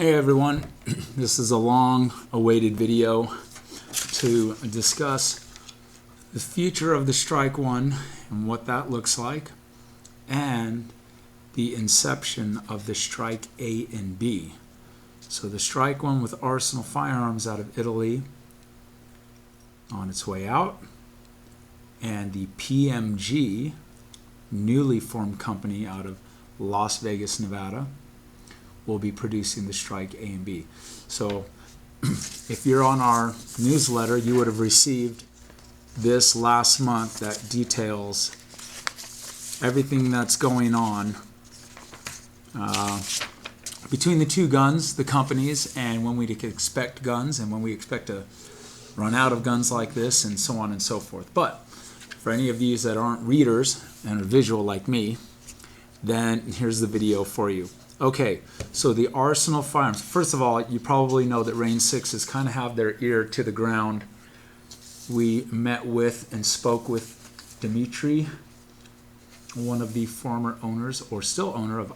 Hey everyone, this is a long awaited video to discuss the future of the Stryk 1 and what that looks like, and the inception of the Stryk A and B. So the Stryk 1 with Arsenal Firearms out of Italy on its way out, and the PMG newly formed company out of Las Vegas, Nevada, will be producing the Stryk A and B. So if you're on our newsletter, you would have received this last month that details everything that's going on between the two guns, the companies, and when we can expect guns and when we expect to run out of guns like this, and so on and so forth. But for any of you that aren't readers and are visual like me, then here's the video for you. Okay, so the Arsenal Firearms. First of all, you probably know that Range 6s kind of have their ear to the ground. We met with and spoke with Dimitri, one of the former owners, or still owner, of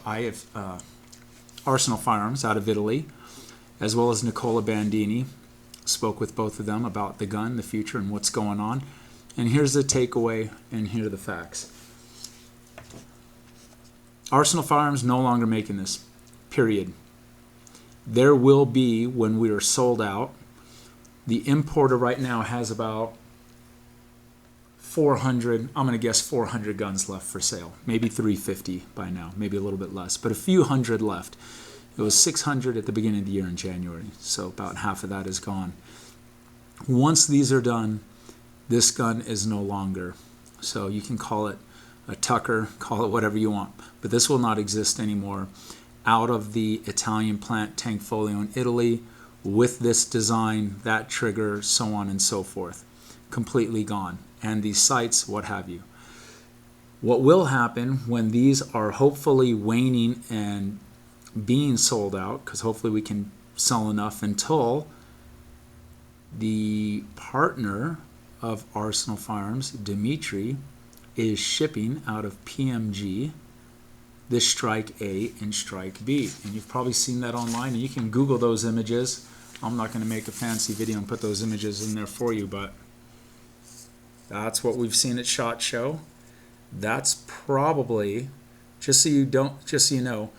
Arsenal Firearms out of Italy, as well as Nicola Bandini. Spoke with both of them about the gun, the future, and what's going on. And here's the takeaway, and here are the facts. Arsenal Firearms no longer making this, period. There will be, when we are sold out, the importer right now has about 400, I'm going to guess 400 guns left for sale. Maybe 350 by now, maybe a little bit less, but a few hundred left. It was 600 at the beginning of the year in January, so about half of that is gone. Once these are done, this gun is no longer. So you can call it a Tucker, call it whatever you want, but this will not exist anymore. Out of the Italian plant, Tankfolio in Italy, with this design, that trigger, so on and so forth, completely gone. And these sights, what have you. What will happen when these are hopefully waning and being sold out, because hopefully we can sell enough until the partner of Arsenal Firearms, Dimitri, is shipping out of PMG the Stryk A and Stryk B. And you've probably seen that online, and you can Google those images. I'm not going to make a fancy video and put those images in there for you, but that's what we've seen at SHOT Show. That's probably, just so you know,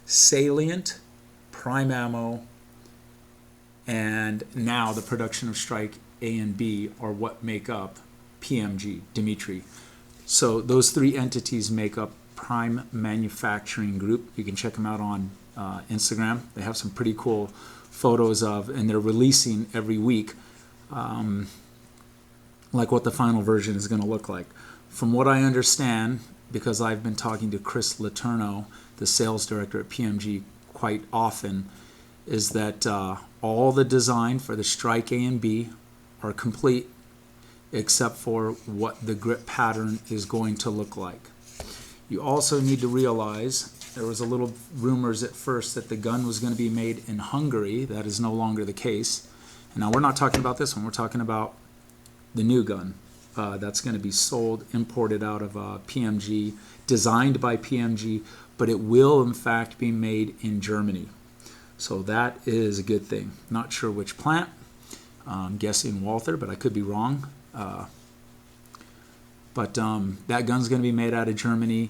Salient, Prime Ammo, and now the production of Stryk A and B are what make up PMG, Dimitri. So those three entities make up Prime Manufacturing Group. You can check them out on Instagram. They have some pretty cool photos of, and they're releasing every week, like what the final version is going to look like. From what I understand, because I've been talking to Chris Letourneau, the sales director at PMG, quite often, is that all the design for the Stryk A and B are complete, except for what the grip pattern is going to look like. You also need to realize there was a little rumors at first that the gun was going to be made in Hungary. That is no longer the case. And now we're not talking about this one. We're talking about the new gun that's going to be sold, imported out of PMG, designed by PMG, but it will in fact be made in Germany. So that is a good thing. Not sure which plant. I'm guessing Walther, but I could be wrong. But that gun's going to be made out of Germany.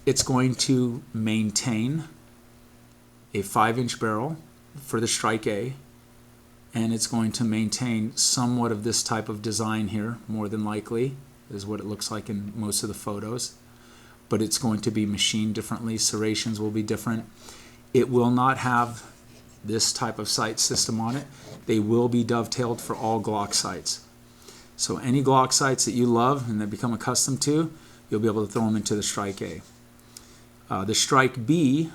It's going to maintain a 5-inch barrel for the Stryk A, and it's going to maintain somewhat of this type of design here, more than likely, is what it looks like in most of the photos. But it's going to be machined differently. Serrations will be different. It will not have this type of sight system on it. They will be dovetailed for all Glock sights. So any Glock sights that you love and that become accustomed to, you'll be able to throw them into the Stryk A. The Stryk B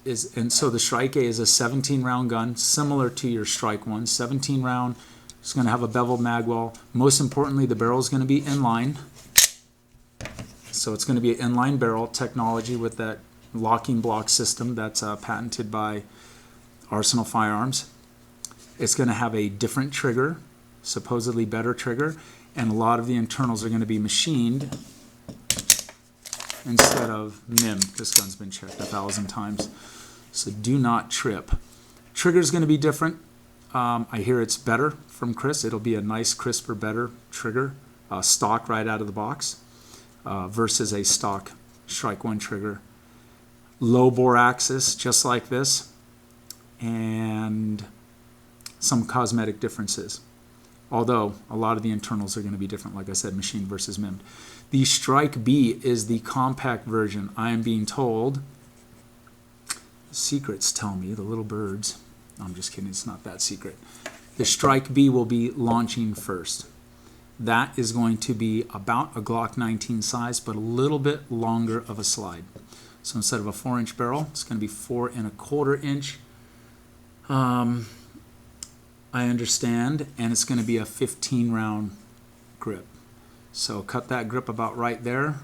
is, and so the Stryk A is a 17-round gun, similar to your Stryk 1. 17 round. It's going to have a beveled magwell. Most importantly, the barrel is going to be inline. So it's going to be an inline barrel technology with that locking block system that's patented by Arsenal Firearms. It's going to have a different trigger, supposedly better trigger, and a lot of the internals are going to be machined instead of MIM. This gun's been checked 1,000 times, so do not trip. Trigger's going to be different. I hear it's better from Chris. It'll be a nice, crisper, better trigger, stock right out of the box, versus a stock Stryk 1 trigger. Low bore axis, just like this, and some cosmetic differences. Although a lot of the internals are going to be different, like I said, machined versus MIM'd. The Stryk B is the compact version. I am being told, secrets tell me, the little birds. I'm just kidding, it's not that secret. The Stryk B will be launching first. That is going to be about a Glock 19 size, but a little bit longer of a slide. So instead of a 4-inch barrel, it's going to be 4 1/4 inch. I understand, and it's going to be a 15-round grip. So cut that grip about right there,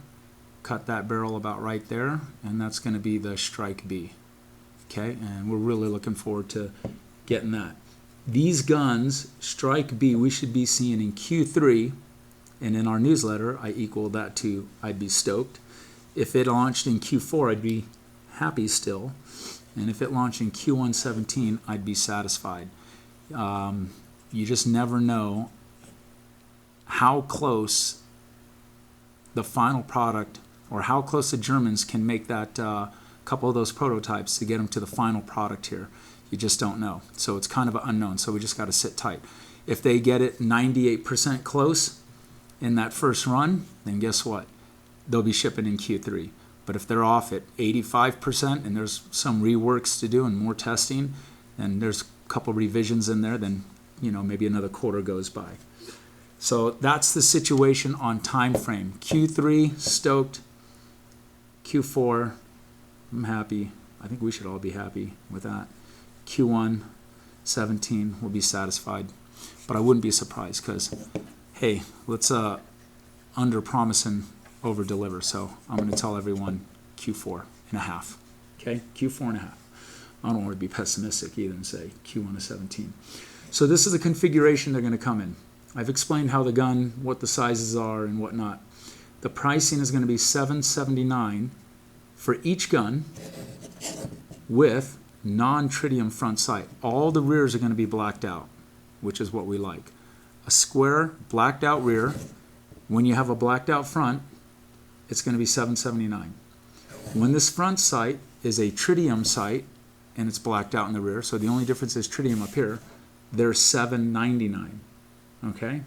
cut that barrel about right there, and that's going to be the Stryk B. Okay, and we're really looking forward to getting that. These guns, Stryk B, we should be seeing in Q3, and in our newsletter, I equal that to I'd be stoked. If it launched in Q4, I'd be happy still, and if it launched in Q1 17, I'd be satisfied. You just never know how close the final product, or how close the Germans can make that couple of those prototypes to get them to the final product here. You just don't know. So it's kind of an unknown, so we just got to sit tight. If they get it 98% close in that first run, then guess what? They'll be shipping in Q3. But if they're off at 85% and there's some reworks to do and more testing, and there's a couple revisions in there, then maybe another quarter goes by. So that's the situation on time frame. Q3, stoked. Q4, I'm happy. I think we should all be happy with that. Q1 17, we'll be satisfied. But I wouldn't be surprised because, hey, let's under promise and over deliver. So I'm going to tell everyone Q4 and a half. Okay, Q4 and a half. I don't want to be pessimistic either and say Q1 of 17. So this is the configuration they're going to come in. I've explained how the gun, what the sizes are and whatnot. The pricing is going to be $779 for each gun with non-tritium front sight. All the rears are going to be blacked out, which is what we like. A square blacked out rear. When you have a blacked out front, it's going to be $779. When this front sight is a tritium sight and it's blacked out in the rear, so the only difference is tritium up here, they're $799. Okay?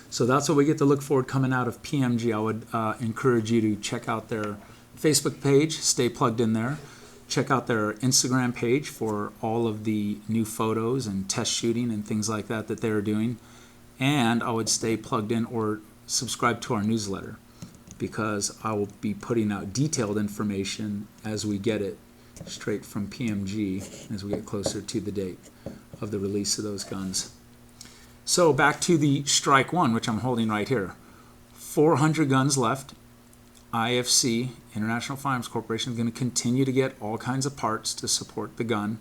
So that's what we get to look forward coming out of PMG. I would encourage you to check out their Facebook page, stay plugged in there. Check out their Instagram page for all of the new photos and test shooting and things like that that they're doing. And I would stay plugged in or subscribe to our newsletter, because I will be putting out detailed information as we get it straight from PMG as we get closer to the date of the release of those guns. So back to the Stryk 1, which I'm holding right here. 400 guns left. IFC, International Firearms Corporation, is going to continue to get all kinds of parts to support the gun.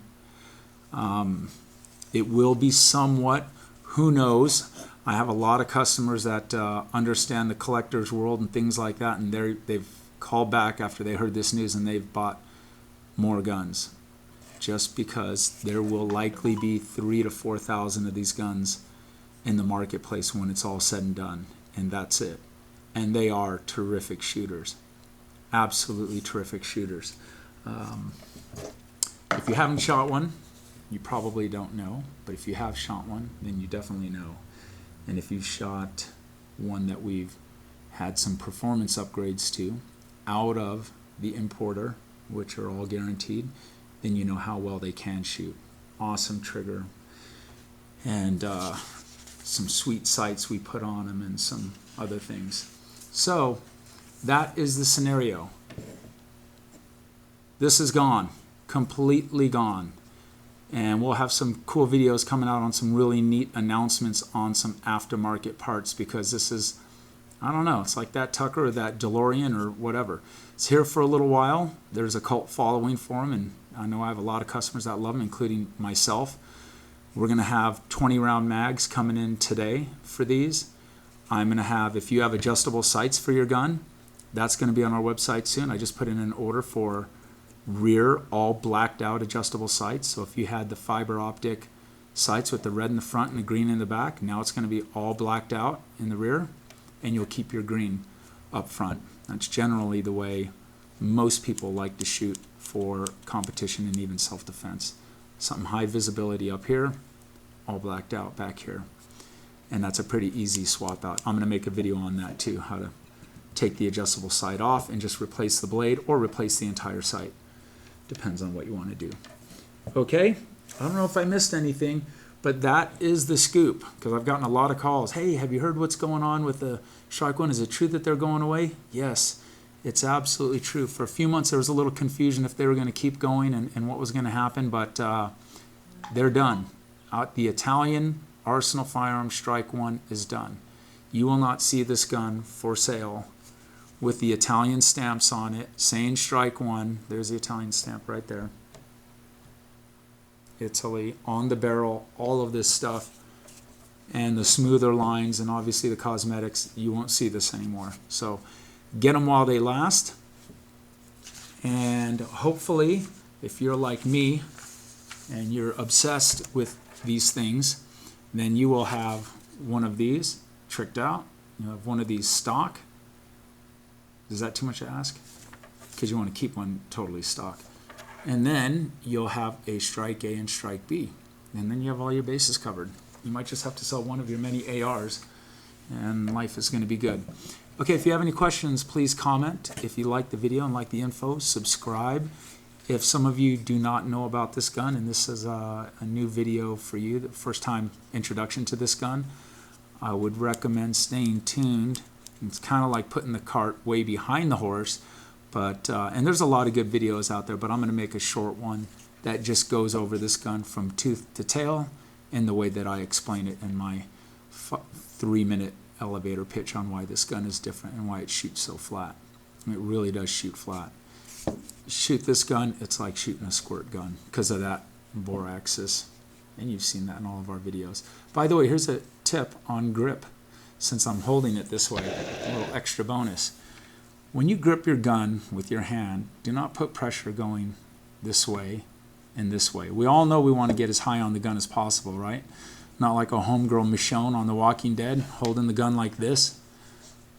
It will be somewhat, who knows. I have a lot of customers that understand the collector's world and things like that, and they've called back after they heard this news and they've bought more guns, just because there will likely be 3,000 to 4,000 of these guns in the marketplace when it's all said and done, and that's it. And they are terrific shooters, absolutely terrific shooters. If you haven't shot one, you probably don't know, but if you have shot one, then you definitely know. And if you've shot one that we've had some performance upgrades to out of the importer, which are all guaranteed, then you know how well they can shoot. Awesome trigger, and some sweet sights we put on them and some other things. So that is the scenario. This is gone, completely gone. And we'll have some cool videos coming out on some really neat announcements on some aftermarket parts, because this is, I don't know, it's like that Tucker or that DeLorean or whatever. It's here for a little while. There's a cult following for them, and I know I have a lot of customers that love them, including myself. We're going to have 20-round mags coming in today for these. I'm going to have, if you have adjustable sights for your gun, that's going to be on our website soon. I just put in an order for Rear, all blacked out adjustable sights. So if you had the fiber optic sights with the red in the front and the green in the back, now it's going to be all blacked out in the rear, and you'll keep your green up front. That's generally the way most people like to shoot for competition and even self-defense. Something high visibility up here, all blacked out back here. And that's a pretty easy swap out. I'm going to make a video on that too, how to take the adjustable sight off and just replace the blade or replace the entire sight. Depends on what you want to do. Okay, I don't know if I missed anything, but that is the scoop, because I've gotten a lot of calls. Hey, have you heard what's going on with the Stryk 1? Is it true that they're going away? Yes, it's absolutely true. For a few months there was a little confusion if they were going to keep going and what was going to happen, but they're done. The Italian Arsenal Firearms Stryk 1 is done. You will not see this gun for sale with the Italian stamps on it saying Stryk 1. There's the Italian stamp right there. Italy on the barrel, all of this stuff, and the smoother lines and obviously the cosmetics. You won't see this anymore. So get them while they last, and hopefully if you're like me and you're obsessed with these things, then you will have one of these tricked out. You have one of these stock. Is that too much to ask? Because you want to keep one totally stock. And then you'll have a Stryk A and Stryk B. And then you have all your bases covered. You might just have to sell one of your many ARs, and life is going to be good. Okay, if you have any questions, please comment. If you like the video and like the info, subscribe. If some of you do not know about this gun, and this is a new video for you, the first time introduction to this gun, I would recommend staying tuned. It's kind of like putting the cart way behind the horse. But and there's a lot of good videos out there, but I'm going to make a short one that just goes over this gun from tooth to tail in the way that I explain it in my 3-minute elevator pitch on why this gun is different and why it shoots so flat. It really does shoot flat. Shoot this gun, it's like shooting a squirt gun because of that bore axis, and you've seen that in all of our videos. By the way, here's a tip on grip. Since I'm holding it this way, a little extra bonus. When you grip your gun with your hand, do not put pressure going this way and this way. We all know we want to get as high on the gun as possible, right? Not like a homegirl Michonne on The Walking Dead holding the gun like this.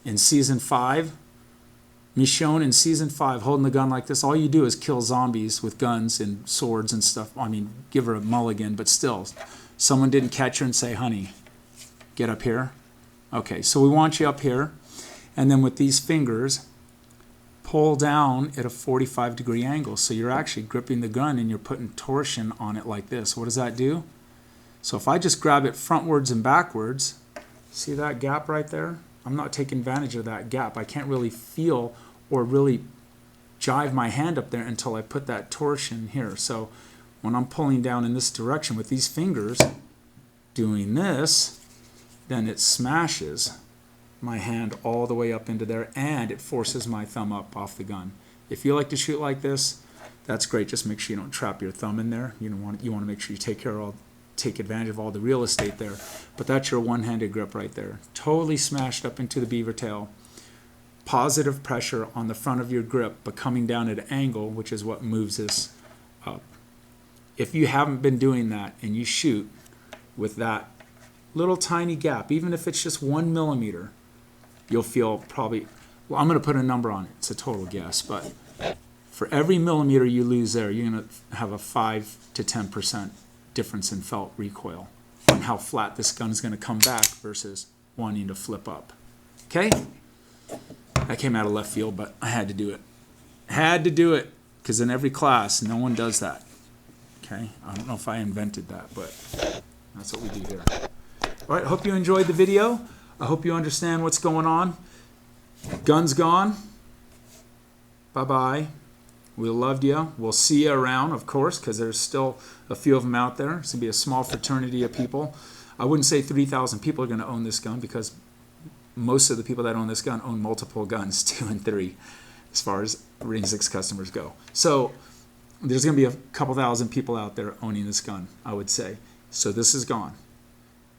In Season 5, Michonne in Season 5 holding the gun like this, all you do is kill zombies with guns and swords and stuff. I mean, give her a mulligan, but still, someone didn't catch her and say, honey, get up here. Okay, so we want you up here, and then with these fingers, pull down at a 45-degree angle. So you're actually gripping the gun and you're putting torsion on it like this. What does that do? So if I just grab it frontwards and backwards, see that gap right there? I'm not taking advantage of that gap. I can't really feel or really jive my hand up there until I put that torsion here. So when I'm pulling down in this direction with these fingers, doing this, then it smashes my hand all the way up into there, and it forces my thumb up off the gun. If you like to shoot like this, that's great. Just make sure you don't trap your thumb in there. You want to make sure you take advantage of all the real estate there. But that's your one-handed grip right there. Totally smashed up into the beaver tail. Positive pressure on the front of your grip, but coming down at an angle, which is what moves this up. If you haven't been doing that and you shoot with that little tiny gap, even if it's just 1 millimeter, you'll feel probably, well, I'm going to put a number on it. It's a total guess, but for every millimeter you lose there, you're going to have a 5 to 10% difference in felt recoil on how flat this gun is going to come back versus wanting to flip up. Okay? That came out of left field, but I had to do it. Had to do it, because in every class, no one does that. Okay? I don't know if I invented that, but that's what we do here. All right, hope you enjoyed the video. I hope you understand what's going on. Gun's gone. Bye-bye. We loved you. We'll see you around, of course, because there's still a few of them out there. It's going to be a small fraternity of people. I wouldn't say 3,000 people are going to own this gun, because most of the people that own this gun own multiple guns, 2 and 3, as far as Ring 6 customers go. So there's going to be a couple thousand people out there owning this gun, I would say. So this is gone.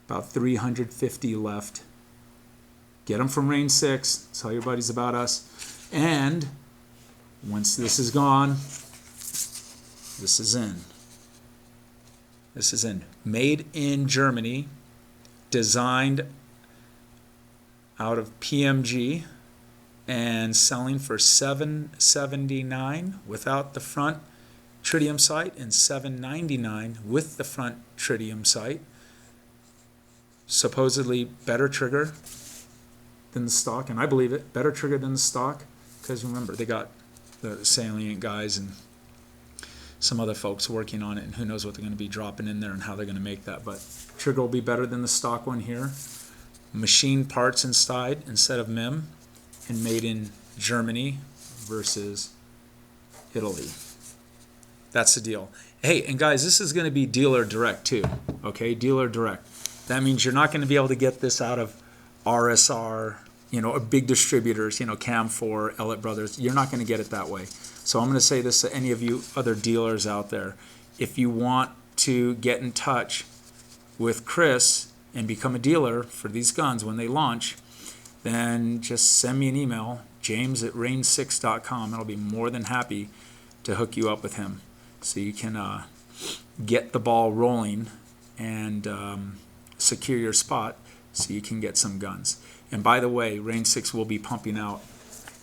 About 350 left. Get them from Ring 6. Tell your buddies about us. And once this is gone, This is in. This is in. Made in Germany, designed out of PMG, and selling for $779 without the front tritium sight and $799 with the front tritium sight. Supposedly better trigger than the stock, and I believe it, better trigger than the stock, because remember, they got the Salient guys and some other folks working on it, and who knows what they're going to be dropping in there and how they're going to make that, but trigger will be better than the stock one here. Machine parts inside instead of MIM, and made in Germany versus Italy. That's the deal. Hey, and guys, this is going to be dealer direct too, okay? Dealer direct. That means you're not going to be able to get this out of RSR, or big distributors, Cam4, Ellett Brothers. You're not going to get it that way. So I'm going to say this to any of you other dealers out there. If you want to get in touch with Chris and become a dealer for these guns when they launch, then just send me an email, james@range6.com. I'll be more than happy to hook you up with him so you can get the ball rolling and secure your spot so you can get some guns. And by the way, Range 6 will be pumping out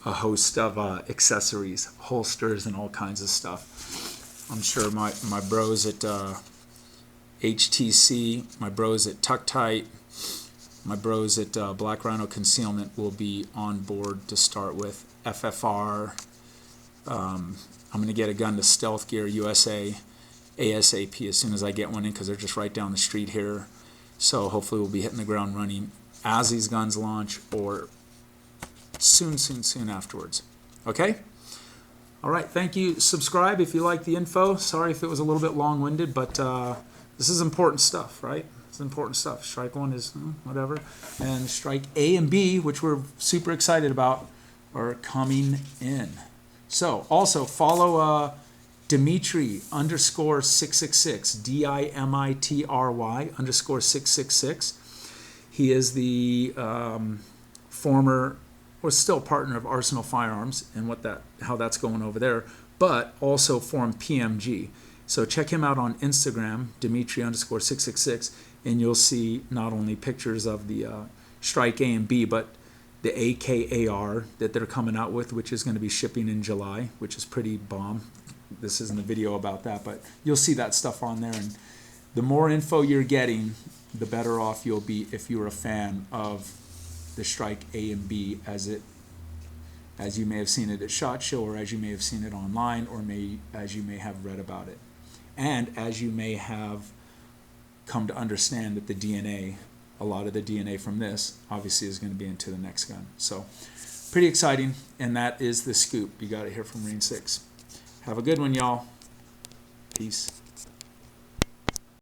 a host of accessories, holsters, and all kinds of stuff. I'm sure my bros at HTC, my bros at Tuck Tight, my bros at Black Rhino Concealment will be on board to start with. FFR, I'm going to get a gun to Stealth Gear USA ASAP as soon as I get one in, because they're just right down the street here. So hopefully we'll be hitting the ground running as these guns launch, or soon afterwards. Okay? All right, thank you. Subscribe if you like the info. Sorry if it was a little bit long-winded, but this is important stuff, right? It's important stuff. Stryk 1 is whatever. And Stryk A and B, which we're super excited about, are coming in. So also follow Dimitri_666, DIMITRY_666. He is the former, or still partner of Arsenal Firearms, and how that's going over there, but also formed PMG. So check him out on Instagram, Dimitri_666, and you'll see not only pictures of the Stryk A and B, but the AKAR that they're coming out with, which is going to be shipping in July, which is pretty bomb. This isn't a video about that, but you'll see that stuff on there. And the more info you're getting, the better off you'll be if you're a fan of the Stryk A and B as you may have seen it at SHOT Show, or as you may have seen it online, or as you may have read about it. And as you may have come to understand that the DNA, a lot of the DNA from this, obviously is going to be into the next gun. So pretty exciting, and that is the scoop. You got it here from Range 6. Have a good one, y'all. Peace.